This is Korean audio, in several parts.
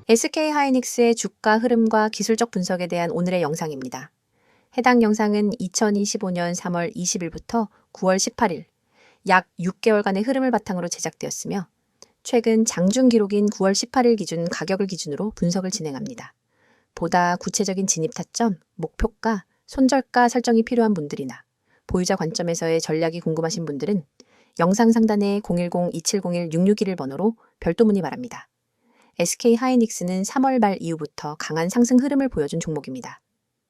SK하이닉스의 주가 흐름과 기술적 분석에 대한 오늘의 영상입니다. 해당 영상은 2025년 3월 20일부터 9월 18일, 약 6개월간의 흐름을 바탕으로 제작되었으며 최근 장중 기록인 9월 18일 기준 가격을 기준으로 분석을 진행합니다. 보다 구체적인 진입 타점, 목표가, 손절가 설정이 필요한 분들이나 보유자 관점에서의 전략이 궁금하신 분들은 영상 상단의 010-2701-661 번호로 별도 문의 바랍니다. SK하이닉스는 3월 말 이후부터 강한 상승 흐름을 보여준 종목입니다.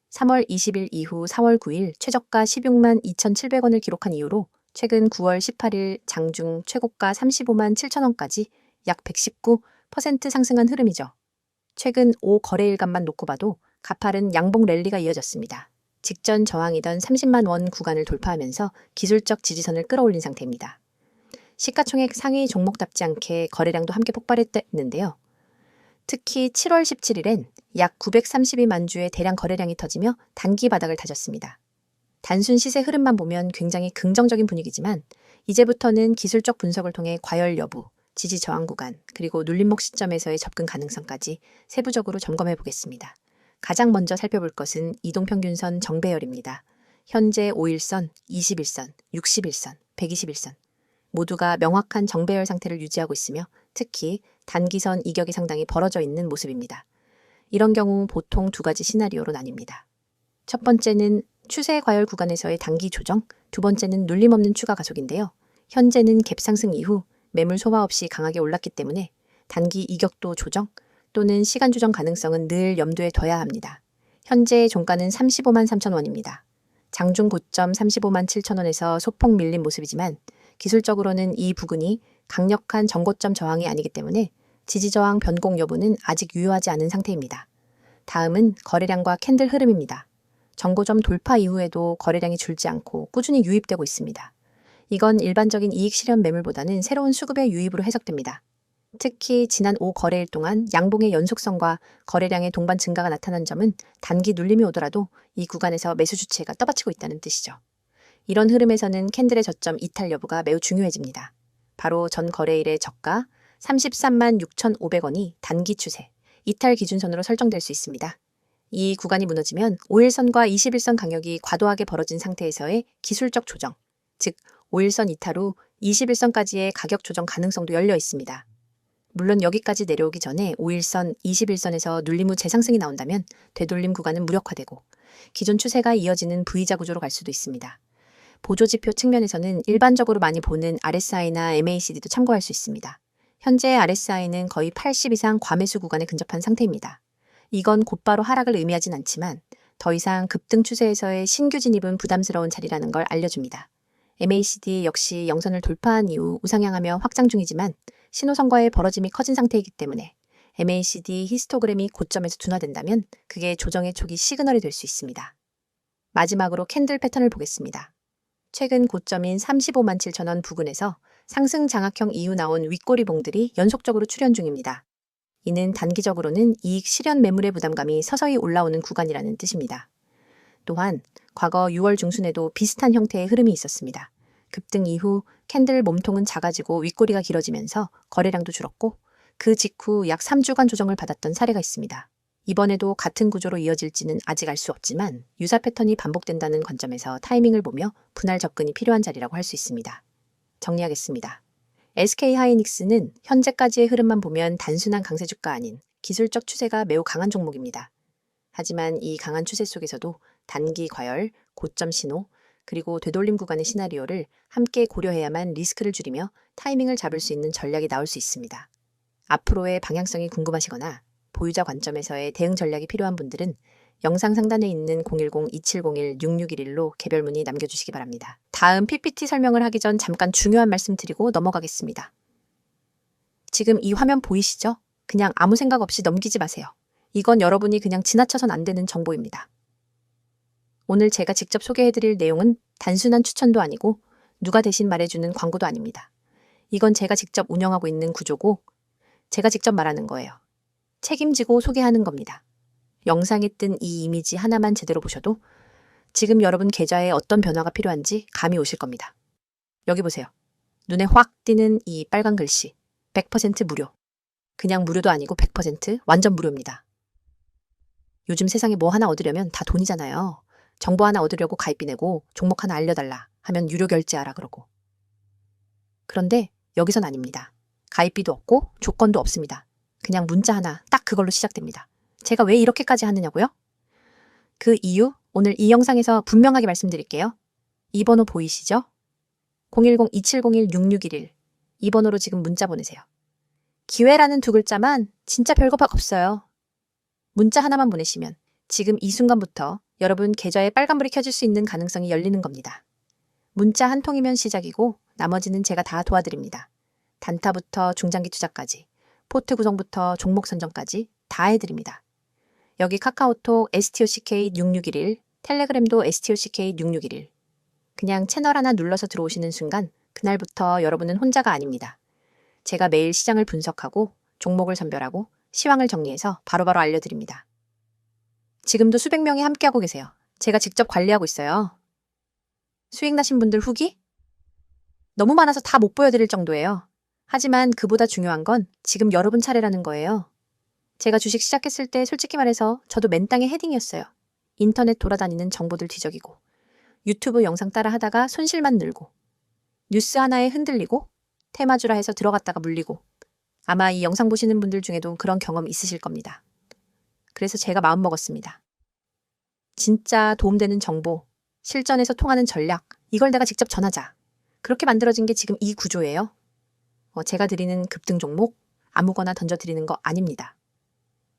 3월 20일 이후 4월 9일 최저가 16만 2,700원을 기록한 이후로 최근 9월 18일 장중 최고가 35만 7천원까지 약 119% 상승한 흐름이죠. 최근 5거래일간만 놓고 봐도 가파른 양봉 랠리가 이어졌습니다. 직전 저항이던 30만 원 구간을 돌파하면서 기술적 지지선을 끌어올린 상태입니다. 시가총액 상위 종목답지 않게 거래량도 함께 폭발했는데요. 특히 7월 17일엔 약 932만 주의 대량 거래량이 터지며 단기 바닥을 다졌습니다. 단순 시세 흐름만 보면 굉장히 긍정적인 분위기지만 이제부터는 기술적 분석을 통해 과열 여부, 지지 저항 구간, 그리고 눌림목 시점에서의 접근 가능성까지 세부적으로 점검해 보겠습니다. 가장 먼저 살펴볼 것은 이동평균선 정배열입니다. 현재 5일선, 21선, 61선, 121선 모두가 명확한 정배열 상태를 유지하고 있으며 특히 단기선 이격이 상당히 벌어져 있는 모습입니다. 이런 경우 보통 두 가지 시나리오로 나뉩니다. 첫 번째는 추세 과열 구간에서의 단기 조정, 두 번째는 눌림 없는 추가 가속인데요. 현재는 갭 상승 이후 매물 소화 없이 강하게 올랐기 때문에 단기 이격도 조정 또는 시간 조정 가능성은 늘 염두에 둬야 합니다. 현재 종가는 35만 3천 원입니다. 장중 고점 35만 7천 원에서 소폭 밀린 모습이지만 기술적으로는 이 부근이 강력한 전고점 저항이 아니기 때문에 지지저항 변공 여부는 아직 유효하지 않은 상태입니다. 다음은 거래량과 캔들 흐름입니다. 전고점 돌파 이후에도 거래량이 줄지 않고 꾸준히 유입되고 있습니다. 이건 일반적인 이익 실현 매물보다는 새로운 수급의 유입으로 해석됩니다. 특히 지난 5거래일 동안 양봉의 연속성과 거래량의 동반 증가가 나타난 점은 단기 눌림이 오더라도 이 구간에서 매수 주체가 떠받치고 있다는 뜻이죠. 이런 흐름에서는 캔들의 저점 이탈 여부가 매우 중요해집니다. 바로 전 거래일의 저가 33만 6,500원이 단기 추세, 이탈 기준선으로 설정될 수 있습니다. 이 구간이 무너지면 5일선과 21선 강역이 과도하게 벌어진 상태에서의 기술적 조정, 즉 5일선 이탈 후 21선까지의 가격 조정 가능성도 열려 있습니다. 물론 여기까지 내려오기 전에 5일선, 21선에서 눌림 후 재상승이 나온다면 되돌림 구간은 무력화되고 기존 추세가 이어지는 V자 구조로 갈 수도 있습니다. 보조지표 측면에서는 일반적으로 많이 보는 RSI나 MACD도 참고할 수 있습니다. 현재 RSI는 거의 80 이상 과매수 구간에 근접한 상태입니다. 이건 곧바로 하락을 의미하진 않지만 더 이상 급등 추세에서의 신규 진입은 부담스러운 자리라는 걸 알려줍니다. MACD 역시 영선을 돌파한 이후 우상향하며 확장 중이지만 신호선과의 벌어짐이 커진 상태이기 때문에 MACD 히스토그램이 고점에서 둔화된다면 그게 조정의 초기 시그널이 될 수 있습니다. 마지막으로 캔들 패턴을 보겠습니다. 최근 고점인 35만 7천 원 부근에서 상승 장악형 이후 나온 윗꼬리봉들이 연속적으로 출현 중입니다. 이는 단기적으로는 이익 실현 매물의 부담감이 서서히 올라오는 구간이라는 뜻입니다. 또한 과거 6월 중순에도 비슷한 형태의 흐름이 있었습니다. 급등 이후 캔들 몸통은 작아지고 윗꼬리가 길어지면서 거래량도 줄었고 그 직후 약 3주간 조정을 받았던 사례가 있습니다. 이번에도 같은 구조로 이어질지는 아직 알 수 없지만 유사 패턴이 반복된다는 관점에서 타이밍을 보며 분할 접근이 필요한 자리라고 할 수 있습니다. 정리하겠습니다. SK하이닉스는 현재까지의 흐름만 보면 단순한 강세주가 아닌 기술적 추세가 매우 강한 종목입니다. 하지만 이 강한 추세 속에서도 단기 과열, 고점 신호, 그리고 되돌림 구간의 시나리오를 함께 고려해야만 리스크를 줄이며 타이밍을 잡을 수 있는 전략이 나올 수 있습니다. 앞으로의 방향성이 궁금하시거나 보유자 관점에서의 대응 전략이 필요한 분들은 영상 상단에 있는 010-2701-6611로 개별 문의 남겨주시기 바랍니다. 다음 PPT 설명을 하기 전 잠깐 중요한 말씀 드리고 넘어가겠습니다. 지금 이 화면 보이시죠? 그냥 아무 생각 없이 넘기지 마세요. 이건 여러분이 그냥 지나쳐선 안 되는 정보입니다. 오늘 제가 직접 소개해드릴 내용은 단순한 추천도 아니고 누가 대신 말해주는 광고도 아닙니다. 이건 제가 직접 운영하고 있는 구조고 제가 직접 말하는 거예요. 책임지고 소개하는 겁니다. 영상에 뜬 이 이미지 하나만 제대로 보셔도 지금 여러분 계좌에 어떤 변화가 필요한지 감이 오실 겁니다. 여기 보세요. 눈에 확 띄는 이 빨간 글씨 100% 무료. 그냥 무료도 아니고 100% 완전 무료입니다. 요즘 세상에 뭐 하나 얻으려면 다 돈이잖아요. 정보 하나 얻으려고 가입비 내고 종목 하나 알려달라 하면 유료 결제하라 그러고. 그런데 여기선 아닙니다. 가입비도 없고 조건도 없습니다. 그냥 문자 하나 딱 그걸로 시작됩니다. 제가 왜 이렇게까지 하느냐고요? 그 이유 오늘 이 영상에서 분명하게 말씀드릴게요. 이 번호 보이시죠? 010-2701-6611 이 번호로 지금 문자 보내세요. 기회라는 두 글자만 진짜 별거 없어요. 문자 하나만 보내시면 지금 이 순간부터 여러분 계좌에 빨간불이 켜질 수 있는 가능성이 열리는 겁니다. 문자 한 통이면 시작이고 나머지는 제가 다 도와드립니다. 단타부터 중장기 투자까지, 포트 구성부터 종목 선정까지 다 해드립니다. 여기 카카오톡 STOCK6611, 텔레그램도 STOCK6611. 그냥 채널 하나 눌러서 들어오시는 순간 그날부터 여러분은 혼자가 아닙니다. 제가 매일 시장을 분석하고 종목을 선별하고 시황을 정리해서 바로바로 알려드립니다. 지금도 수백 명이 함께하고 계세요. 제가 직접 관리하고 있어요. 수익 나신 분들 후기? 너무 많아서 다 못 보여드릴 정도예요. 하지만 그보다 중요한 건 지금 여러분 차례라는 거예요. 제가 주식 시작했을 때 솔직히 말해서 저도 맨땅에 헤딩이었어요. 인터넷 돌아다니는 정보들 뒤적이고 유튜브 영상 따라 하다가 손실만 늘고 뉴스 하나에 흔들리고 테마주라 해서 들어갔다가 물리고 아마 이 영상 보시는 분들 중에도 그런 경험 있으실 겁니다. 그래서 제가 마음먹었습니다. 진짜 도움되는 정보, 실전에서 통하는 전략, 이걸 내가 직접 전하자. 그렇게 만들어진 게 지금 이 구조예요. 제가 드리는 급등 종목 아무거나 던져드리는 거 아닙니다.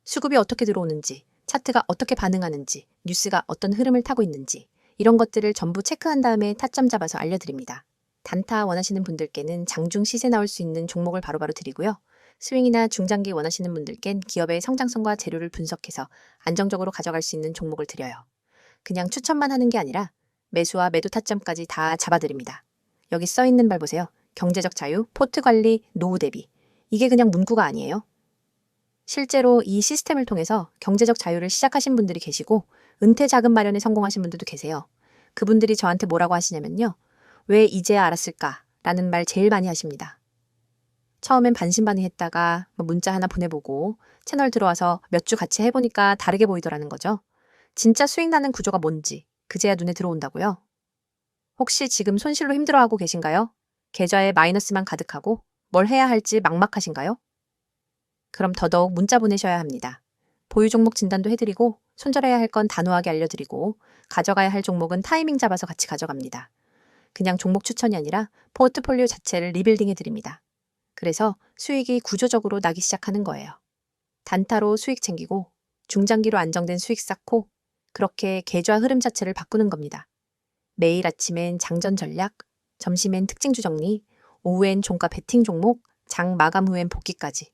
수급이 어떻게 들어오는지, 차트가 어떻게 반응하는지, 뉴스가 어떤 흐름을 타고 있는지 이런 것들을 전부 체크한 다음에 타점 잡아서 알려드립니다. 단타 원하시는 분들께는 장중 시세 나올 수 있는 종목을 바로바로 드리고요. 스윙이나 중장기 원하시는 분들께는 기업의 성장성과 재료를 분석해서 안정적으로 가져갈 수 있는 종목을 드려요. 그냥 추천만 하는 게 아니라 매수와 매도 타점까지 다 잡아드립니다. 여기 써있는 말 보세요. 경제적 자유, 포트 관리, 노후 대비. 이게 그냥 문구가 아니에요. 실제로 이 시스템을 통해서 경제적 자유를 시작하신 분들이 계시고 은퇴 자금 마련에 성공하신 분들도 계세요. 그분들이 저한테 뭐라고 하시냐면요. 왜 이제야 알았을까? 라는 말 제일 많이 하십니다. 처음엔 반신반의했다가 문자 하나 보내보고 채널 들어와서 몇 주 같이 해보니까 다르게 보이더라는 거죠. 진짜 수익 나는 구조가 뭔지 그제야 눈에 들어온다고요. 혹시 지금 손실로 힘들어하고 계신가요? 계좌에 마이너스만 가득하고 뭘 해야 할지 막막하신가요? 그럼 더더욱 문자 보내셔야 합니다. 보유 종목 진단도 해드리고 손절해야 할 건 단호하게 알려드리고 가져가야 할 종목은 타이밍 잡아서 같이 가져갑니다. 그냥 종목 추천이 아니라 포트폴리오 자체를 리빌딩 해드립니다. 그래서 수익이 구조적으로 나기 시작하는 거예요. 단타로 수익 챙기고 중장기로 안정된 수익 쌓고 그렇게 계좌 흐름 자체를 바꾸는 겁니다. 매일 아침엔 장전 전략, 점심엔 특징주 정리, 오후엔 종가 베팅 종목, 장 마감 후엔 복귀까지.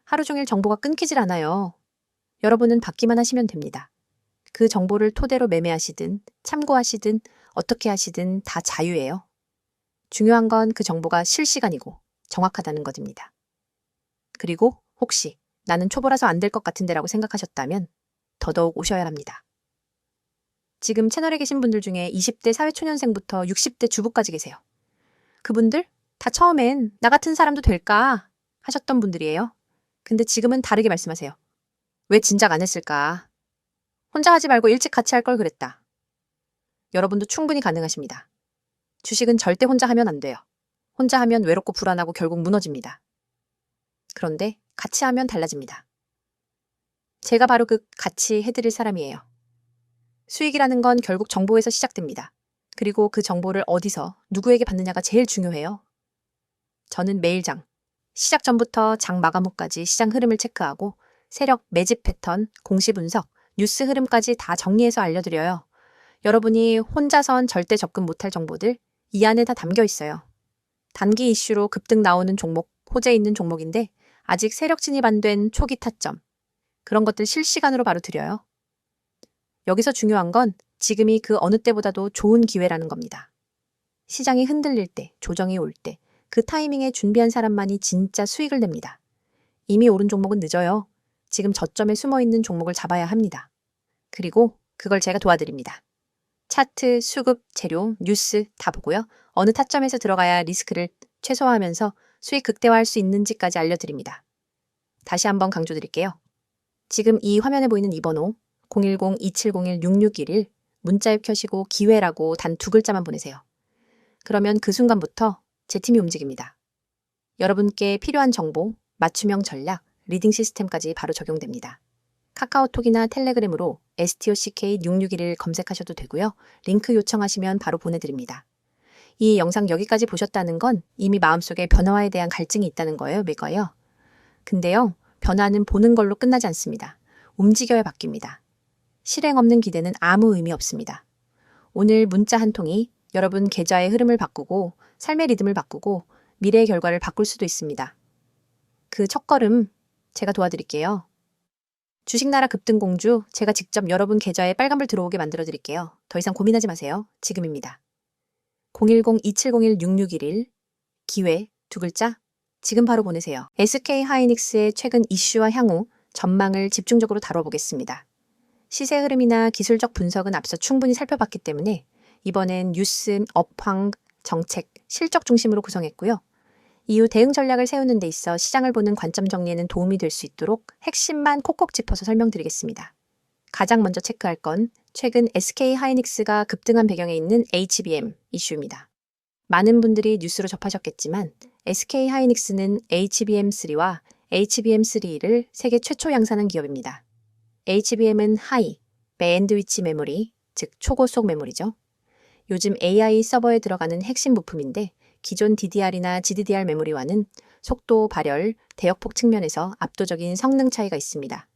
하루 종일 정보가 끊기질 않아요. 여러분은 받기만 하시면 됩니다. 그 정보를 토대로 매매하시든 참고하시든 어떻게 하시든 다 자유예요. 중요한 건 그 정보가 실시간이고 정확하다는 것입니다. 그리고 혹시 나는 초보라서 안 될 것 같은데 라고 생각하셨다면 더더욱 오셔야 합니다. 지금 채널에 계신 분들 중에 20대 사회초년생부터 60대 주부까지 계세요. 그분들 다 처음엔 나 같은 사람도 될까 하셨던 분들이에요. 근데 지금은 다르게 말씀하세요. 왜 진작 안 했을까? 혼자 하지 말고 일찍 같이 할 걸 그랬다. 여러분도 충분히 가능하십니다. 주식은 절대 혼자 하면 안 돼요. 혼자 하면 외롭고 불안하고 결국 무너집니다. 그런데 같이 하면 달라집니다. 제가 바로 그 같이 해드릴 사람이에요. 수익이라는 건 결국 정보에서 시작됩니다. 그리고 그 정보를 어디서 누구에게 받느냐가 제일 중요해요. 저는 매일장, 시작 전부터 장 마감 후까지 시장 흐름을 체크하고 세력, 매집 패턴, 공시 분석, 뉴스 흐름까지 다 정리해서 알려드려요. 여러분이 혼자선 절대 접근 못할 정보들 이 안에 다 담겨 있어요. 단기 이슈로 급등 나오는 종목, 호재 있는 종목인데 아직 세력 진입 안 된 초기 타점, 그런 것들 실시간으로 바로 드려요. 여기서 중요한 건 지금이 그 어느 때보다도 좋은 기회라는 겁니다. 시장이 흔들릴 때, 조정이 올 때, 그 타이밍에 준비한 사람만이 진짜 수익을 냅니다. 이미 오른 종목은 늦어요. 지금 저점에 숨어있는 종목을 잡아야 합니다. 그리고 그걸 제가 도와드립니다. 차트, 수급, 재료, 뉴스 다 보고요. 어느 타점에서 들어가야 리스크를 최소화하면서 수익 극대화할 수 있는지까지 알려드립니다. 다시 한번 강조드릴게요. 지금 이 화면에 보이는 이 번호 010-2701-6611 문자 앱 켜시고 기회라고 단 2글자만 보내세요. 그러면 그 순간부터 제 팀이 움직입니다. 여러분께 필요한 정보, 맞춤형 전략, 리딩 시스템까지 바로 적용됩니다. 카카오톡이나 텔레그램으로 STOCK6611 검색하셔도 되고요. 링크 요청하시면 바로 보내드립니다. 이 영상 여기까지 보셨다는 건 이미 마음속에 변화에 대한 갈증이 있다는 거예요, 매거요. 근데요, 변화는 보는 걸로 끝나지 않습니다. 움직여야 바뀝니다. 실행 없는 기대는 아무 의미 없습니다. 오늘 문자 한 통이 여러분 계좌의 흐름을 바꾸고 삶의 리듬을 바꾸고 미래의 결과를 바꿀 수도 있습니다. 그 첫걸음 제가 도와드릴게요. 주식나라 급등공주 제가 직접 여러분 계좌에 빨간불 들어오게 만들어 드릴게요. 더 이상 고민하지 마세요. 지금입니다. 010-2701-6611 기회 2글자 지금 바로 보내세요. SK하이닉스의 최근 이슈와 향후 전망을 집중적으로 다뤄보겠습니다. 시세 흐름이나 기술적 분석은 앞서 충분히 살펴봤기 때문에 이번엔 뉴스, 업황, 정책, 실적 중심으로 구성했고요. 이후 대응 전략을 세우는 데 있어 시장을 보는 관점 정리에는 도움이 될 수 있도록 핵심만 콕콕 짚어서 설명드리겠습니다. 가장 먼저 체크할 건 최근 SK하이닉스가 급등한 배경에 있는 HBM 이슈입니다. 많은 분들이 뉴스로 접하셨겠지만 SK하이닉스는 HBM3와 HBM3를 세계 최초 양산한 기업입니다. HBM은 하이, 밴드위치 메모리, 즉 초고속 메모리죠. 요즘 AI 서버에 들어가는 핵심 부품인데 기존 DDR이나 GDDR 메모리와는 속도, 발열, 대역폭 측면에서 압도적인 성능 차이가 있습니다.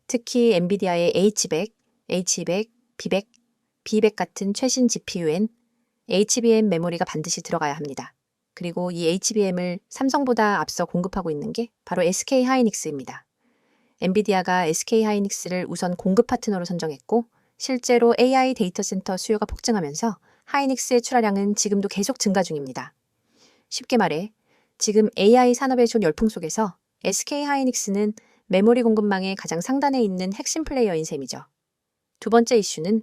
특히 엔비디아의 H100, H200, B100, B100 같은 최신 GPU엔 HBM 메모리가 반드시 들어가야 합니다. 그리고 이 HBM을 삼성보다 앞서 공급하고 있는 게 바로 SK하이닉스입니다. 엔비디아가 SK하이닉스를 우선 공급 파트너로 선정했고 실제로 AI 데이터 센터 수요가 폭증하면서 하이닉스의 출하량은 지금도 계속 증가 중입니다. 쉽게 말해 지금 AI 산업의 존 열풍 속에서 SK하이닉스는 메모리 공급망의 가장 상단에 있는 핵심 플레이어인 셈이죠. 두 번째 이슈는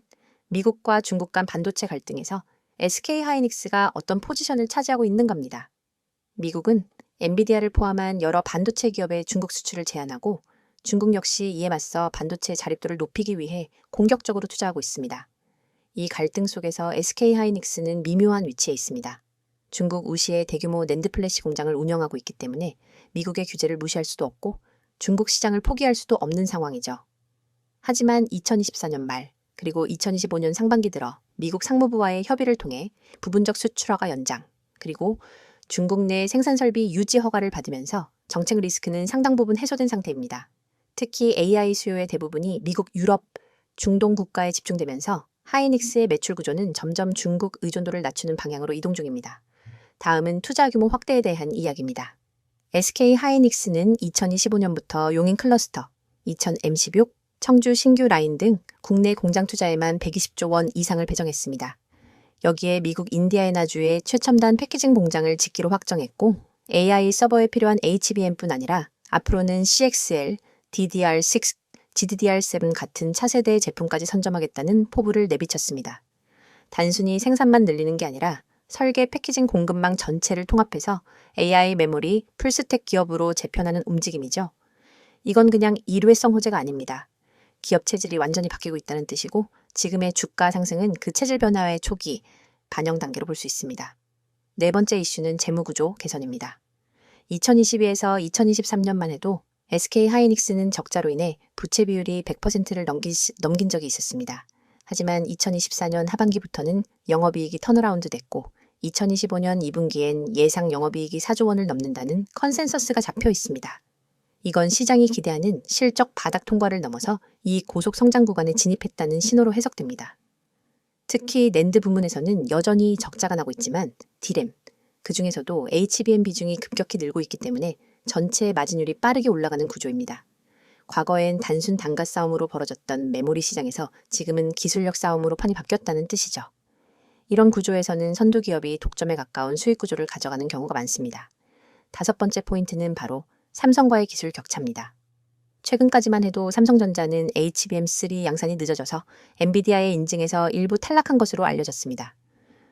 미국과 중국 간 반도체 갈등에서 SK하이닉스가 어떤 포지션을 차지하고 있는가입니다. 미국은 엔비디아를 포함한 여러 반도체 기업의 중국 수출을 제한하고 중국 역시 이에 맞서 반도체 자립도를 높이기 위해 공격적으로 투자하고 있습니다. 이 갈등 속에서 SK하이닉스는 미묘한 위치에 있습니다. 중국 우시에 대규모 낸드 플래시 공장을 운영하고 있기 때문에 미국의 규제를 무시할 수도 없고 중국 시장을 포기할 수도 없는 상황이죠. 하지만 2024년 말 그리고 2025년 상반기 들어 미국 상무부와의 협의를 통해 부분적 수출허가 연장 그리고 중국 내 생산 설비 유지 허가를 받으면서 정책 리스크는 상당 부분 해소된 상태입니다. 특히 AI 수요의 대부분이 미국, 유럽, 중동 국가에 집중되면서 하이닉스의 매출 구조는 점점 중국 의존도를 낮추는 방향으로 이동 중입니다. 다음은 투자 규모 확대에 대한 이야기입니다. SK하이닉스는 2025년부터 용인 클러스터, 이천 M16, 청주 신규 라인 등 국내 공장 투자에만 120조 원 이상을 배정했습니다. 여기에 미국 인디애나주의 최첨단 패키징 공장을 짓기로 확정했고 AI 서버에 필요한 HBM뿐 아니라 앞으로는 CXL, DDR6, GDDR7 같은 차세대 제품까지 선점하겠다는 포부를 내비쳤습니다. 단순히 생산만 늘리는 게 아니라 설계 패키징 공급망 전체를 통합해서 AI 메모리 풀스택 기업으로 재편하는 움직임이죠. 이건 그냥 일회성 호재가 아닙니다. 기업 체질이 완전히 바뀌고 있다는 뜻이고 지금의 주가 상승은 그 체질 변화의 초기 반영 단계로 볼 수 있습니다. 네 번째 이슈는 재무구조 개선입니다. 2022에서 2023년만 해도 SK하이닉스는 적자로 인해 부채 비율이 100%를 넘긴 적이 있었습니다. 하지만 2024년 하반기부터는 영업이익이 턴어라운드 됐고 2025년 2분기엔 예상 영업이익이 4조 원을 넘는다는 컨센서스가 잡혀 있습니다. 이건 시장이 기대하는 실적 바닥 통과를 넘어서 이 고속 성장 구간에 진입했다는 신호로 해석됩니다. 특히 낸드 부문에서는 여전히 적자가 나고 있지만 D램, 그 중에서도 HBM 비중이 급격히 늘고 있기 때문에 전체 마진율이 빠르게 올라가는 구조입니다. 과거엔 단순 단가 싸움으로 벌어졌던 메모리 시장에서 지금은 기술력 싸움으로 판이 바뀌었다는 뜻이죠. 이런 구조에서는 선두 기업이 독점에 가까운 수익 구조를 가져가는 경우가 많습니다. 다섯 번째 포인트는 바로 삼성과의 기술 격차입니다. 최근까지만 해도 삼성전자는 HBM3 양산이 늦어져서 엔비디아의 인증에서 일부 탈락한 것으로 알려졌습니다.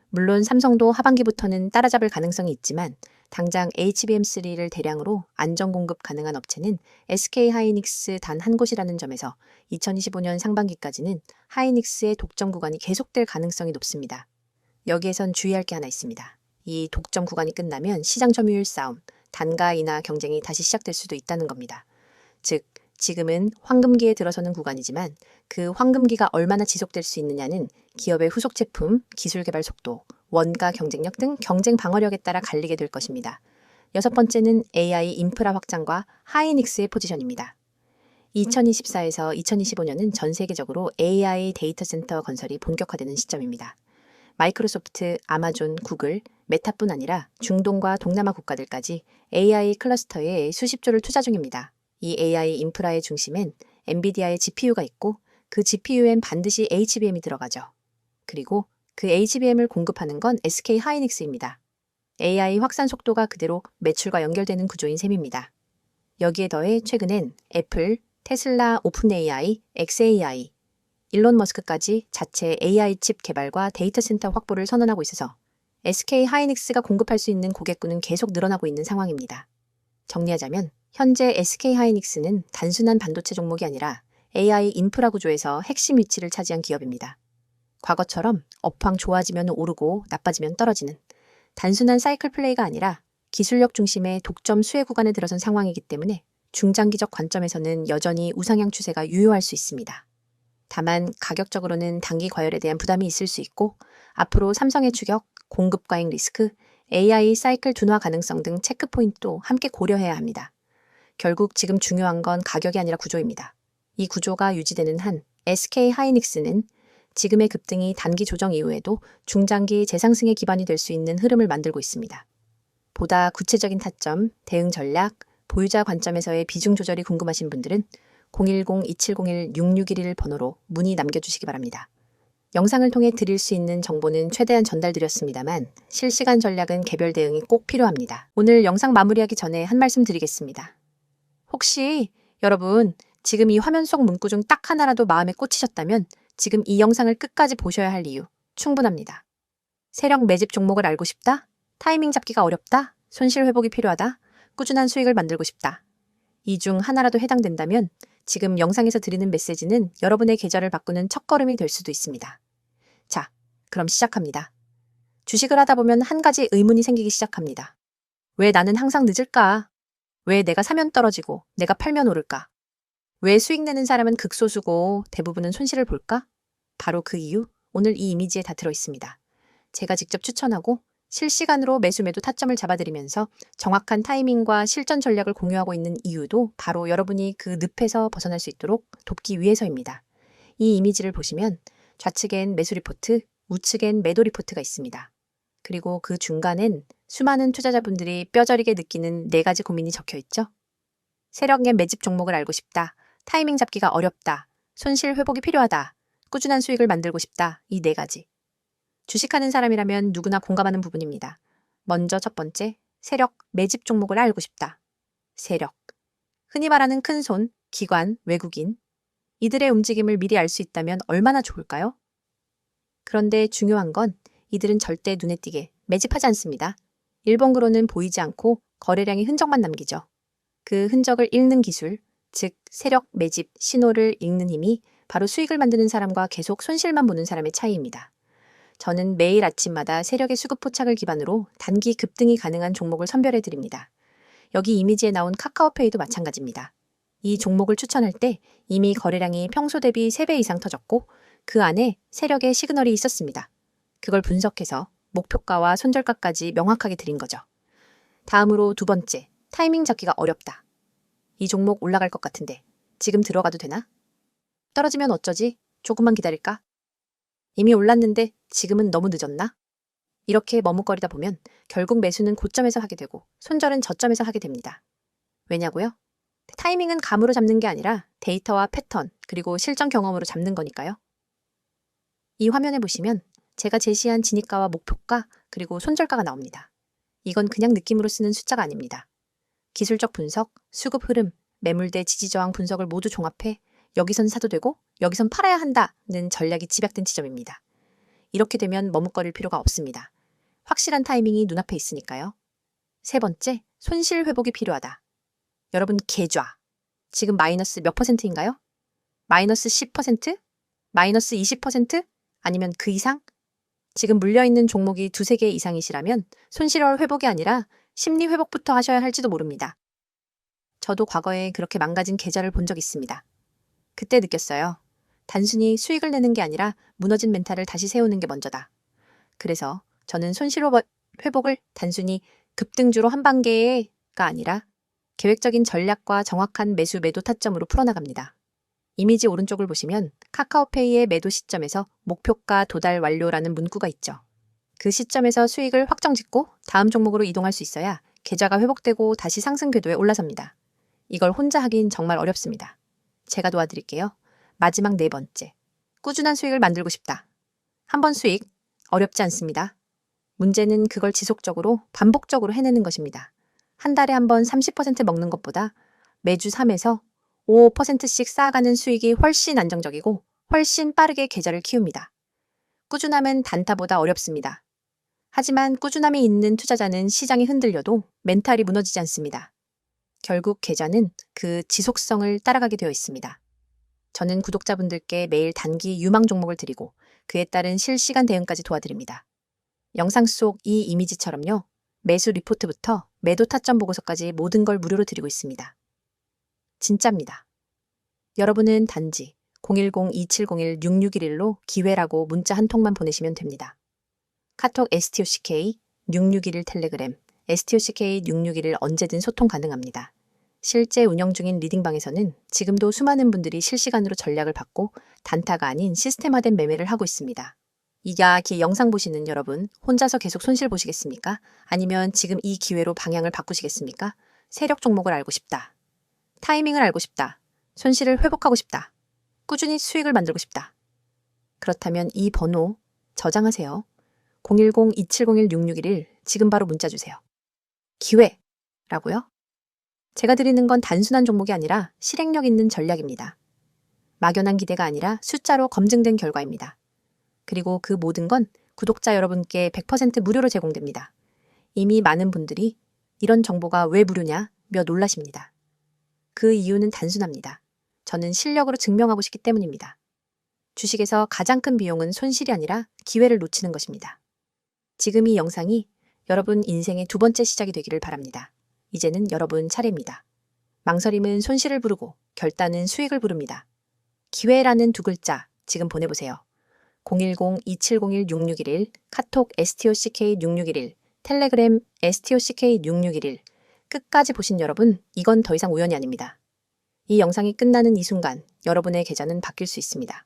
물론 삼성도 하반기부터는 따라잡을 가능성이 있지만 당장 HBM3를 대량으로 안정 공급 가능한 업체는 SK 하이닉스 단 한 곳이라는 점에서 2025년 상반기까지는 하이닉스의 독점 구간이 계속될 가능성이 높습니다. 여기에선 주의할 게 하나 있습니다. 이 독점 구간이 끝나면 시장 점유율 싸움, 단가 인하 경쟁이 다시 시작될 수도 있다는 겁니다. 즉, 지금은 황금기에 들어서는 구간이지만 그 황금기가 얼마나 지속될 수 있느냐는 기업의 후속 제품, 기술 개발 속도, 원가 경쟁력 등 경쟁 방어력에 따라 갈리게 될 것입니다. 여섯 번째는 AI 인프라 확장과 하이닉스의 포지션입니다. 2024에서 2025년은 전 세계적으로 AI 데이터 센터 건설이 본격화되는 시점입니다. 마이크로소프트, 아마존, 구글, 메타뿐 아니라 중동과 동남아 국가들까지 AI 클러스터에 수십조를 투자 중입니다. 이 AI 인프라의 중심엔 엔비디아의 GPU가 있고 그 GPU엔 반드시 HBM이 들어가죠. 그리고 그 HBM을 공급하는 건 SK 하이닉스입니다. AI 확산 속도가 그대로 매출과 연결되는 구조인 셈입니다. 여기에 더해 최근엔 애플, 테슬라, 오픈 AI, xAI, 일론 머스크까지 자체 AI 칩 개발과 데이터 센터 확보를 선언하고 있어서 SK 하이닉스가 공급할 수 있는 고객군은 계속 늘어나고 있는 상황입니다. 정리하자면 현재 SK 하이닉스는 단순한 반도체 종목이 아니라 AI 인프라 구조에서 핵심 위치를 차지한 기업입니다. 과거처럼 업황 좋아지면 오르고 나빠지면 떨어지는 단순한 사이클 플레이가 아니라 기술력 중심의 독점 수혜 구간에 들어선 상황이기 때문에 중장기적 관점에서는 여전히 우상향 추세가 유효할 수 있습니다. 다만 가격적으로는 단기 과열에 대한 부담이 있을 수 있고 앞으로 삼성의 추격, 공급 과잉 리스크, AI 사이클 둔화 가능성 등 체크 포인트도 함께 고려해야 합니다. 결국 지금 중요한 건 가격이 아니라 구조입니다. 이 구조가 유지되는 한 SK 하이닉스는 지금의 급등이 단기 조정 이후에도 중장기 재상승의 기반이 될 수 있는 흐름을 만들고 있습니다. 보다 구체적인 타점, 대응 전략, 보유자 관점에서의 비중 조절이 궁금하신 분들은 010-2701-6611 번호로 문의 남겨주시기 바랍니다. 영상을 통해 드릴 수 있는 정보는 최대한 전달드렸습니다만 실시간 전략은 개별 대응이 꼭 필요합니다. 오늘 영상 마무리하기 전에 한 말씀 드리겠습니다. 혹시 여러분 지금 이 화면 속 문구 중 딱 하나라도 마음에 꽂히셨다면 지금 이 영상을 끝까지 보셔야 할 이유 충분합니다. 세력 매집 종목을 알고 싶다? 타이밍 잡기가 어렵다? 손실 회복이 필요하다? 꾸준한 수익을 만들고 싶다? 이 중 하나라도 해당된다면 지금 영상에서 드리는 메시지는 여러분의 계절을 바꾸는 첫걸음이 될 수도 있습니다. 자, 그럼 시작합니다. 주식을 하다 보면 한 가지 의문이 생기기 시작합니다. 왜 나는 항상 늦을까? 왜 내가 사면 떨어지고 내가 팔면 오를까? 왜 수익 내는 사람은 극소수고 대부분은 손실을 볼까? 바로 그 이유, 오늘 이 이미지에 다 들어 있습니다. 제가 직접 추천하고 실시간으로 매수 매도 타점을 잡아드리면서 정확한 타이밍과 실전 전략을 공유하고 있는 이유도 바로 여러분이 그 늪에서 벗어날 수 있도록 돕기 위해서입니다. 이 이미지를 보시면 좌측엔 매수 리포트, 우측엔 매도 리포트가 있습니다. 그리고 그 중간엔 수많은 투자자분들이 뼈저리게 느끼는 4가지 고민이 적혀 있죠. 세력의 매집 종목을 알고 싶다. 타이밍 잡기가 어렵다. 손실 회복이 필요하다. 꾸준한 수익을 만들고 싶다. 이 4가지. 주식하는 사람이라면 누구나 공감하는 부분입니다. 먼저 첫 번째, 세력 매집 종목을 알고 싶다. 세력. 흔히 말하는 큰손, 기관, 외국인. 이들의 움직임을 미리 알 수 있다면 얼마나 좋을까요? 그런데 중요한 건 이들은 절대 눈에 띄게 매집하지 않습니다. 일본으로는 보이지 않고 거래량의 흔적만 남기죠. 그 흔적을 읽는 기술, 즉 세력 매집 신호를 읽는 힘이 바로 수익을 만드는 사람과 계속 손실만 보는 사람의 차이입니다. 저는 매일 아침마다 세력의 수급 포착을 기반으로 단기 급등이 가능한 종목을 선별해 드립니다. 여기 이미지에 나온 카카오페이도 마찬가지입니다. 이 종목을 추천할 때 이미 거래량이 평소 대비 3배 이상 터졌고 그 안에 세력의 시그널이 있었습니다. 그걸 분석해서 목표가와 손절가까지 명확하게 드린 거죠. 다음으로 두 번째, 타이밍 잡기가 어렵다. 이 종목 올라갈 것 같은데 지금 들어가도 되나? 떨어지면 어쩌지? 조금만 기다릴까? 이미 올랐는데 지금은 너무 늦었나? 이렇게 머뭇거리다 보면 결국 매수는 고점에서 하게 되고 손절은 저점에서 하게 됩니다. 왜냐고요? 타이밍은 감으로 잡는 게 아니라 데이터와 패턴 그리고 실전 경험으로 잡는 거니까요. 이 화면에 보시면 제가 제시한 진입가와 목표가 그리고 손절가가 나옵니다. 이건 그냥 느낌으로 쓰는 숫자가 아닙니다. 기술적 분석, 수급 흐름, 매물대 지지저항 분석을 모두 종합해 여기선 사도 되고 여기선 팔아야 한다는 전략이 집약된 지점입니다. 이렇게 되면 머뭇거릴 필요가 없습니다. 확실한 타이밍이 눈앞에 있으니까요. 세 번째, 손실 회복이 필요하다. 여러분 계좌. 지금 마이너스 몇 %인가요? 마이너스 10%? 마이너스 20%? 아니면 그 이상? 지금 물려있는 종목이 두세 개 이상이시라면 손실월 회복이 아니라 심리 회복부터 하셔야 할지도 모릅니다. 저도 과거에 그렇게 망가진 계좌를 본 적 있습니다. 그때 느꼈어요. 단순히 수익을 내는 게 아니라 무너진 멘탈을 다시 세우는 게 먼저다. 그래서 저는 손실 회복을 단순히 급등주로 한 단계가 아니라 계획적인 전략과 정확한 매수 매도 타점으로 풀어나갑니다. 이미지 오른쪽을 보시면 카카오페이의 매도 시점에서 목표가 도달 완료라는 문구가 있죠. 그 시점에서 수익을 확정짓고 다음 종목으로 이동할 수 있어야 계좌가 회복되고 다시 상승 궤도에 올라섭니다. 이걸 혼자 하긴 정말 어렵습니다. 제가 도와드릴게요. 마지막 네 번째. 꾸준한 수익을 만들고 싶다. 한 번 수익, 어렵지 않습니다. 문제는 그걸 지속적으로, 반복적으로 해내는 것입니다. 한 달에 한 번 30% 먹는 것보다 매주 3에서 5%씩 쌓아가는 수익이 훨씬 안정적이고 훨씬 빠르게 계좌를 키웁니다. 꾸준함은 단타보다 어렵습니다. 하지만 꾸준함이 있는 투자자는 시장이 흔들려도 멘탈이 무너지지 않습니다. 결국 계좌는 그 지속성을 따라가게 되어 있습니다. 저는 구독자분들께 매일 단기 유망 종목을 드리고 그에 따른 실시간 대응까지 도와드립니다. 영상 속 이 이미지처럼요. 매수 리포트부터 매도 타점 보고서까지 모든 걸 무료로 드리고 있습니다. 진짜입니다. 여러분은 단지 010-2701-6611로 기회라고 문자 한 통만 보내시면 됩니다. 카톡 STOCK 6611 텔레그램 STOCK 6611 언제든 소통 가능합니다. 실제 운영 중인 리딩방에서는 지금도 수많은 분들이 실시간으로 전략을 받고 단타가 아닌 시스템화된 매매를 하고 있습니다. 이 영상 보시는 여러분, 혼자서 계속 손실 보시겠습니까? 아니면 지금 이 기회로 방향을 바꾸시겠습니까? 세력 종목을 알고 싶다. 타이밍을 알고 싶다. 손실을 회복하고 싶다. 꾸준히 수익을 만들고 싶다. 그렇다면 이 번호 저장하세요. 010-2701-6611 지금 바로 문자 주세요. 기회라고요? 제가 드리는 건 단순한 종목이 아니라 실행력 있는 전략입니다. 막연한 기대가 아니라 숫자로 검증된 결과입니다. 그리고 그 모든 건 구독자 여러분께 100% 무료로 제공됩니다. 이미 많은 분들이 이런 정보가 왜 무료냐며 놀라십니다. 그 이유는 단순합니다. 저는 실력으로 증명하고 싶기 때문입니다. 주식에서 가장 큰 비용은 손실이 아니라 기회를 놓치는 것입니다. 지금 이 영상이 여러분 인생의 두 번째 시작이 되기를 바랍니다. 이제는 여러분 차례입니다. 망설임은 손실을 부르고 결단은 수익을 부릅니다. 기회라는 두 글자 지금 보내보세요. 010-2701-6611 카톡 STOCK6611 텔레그램 STOCK6611 끝까지 보신 여러분, 이건 더 이상 우연이 아닙니다. 이 영상이 끝나는 이 순간 여러분의 계좌는 바뀔 수 있습니다.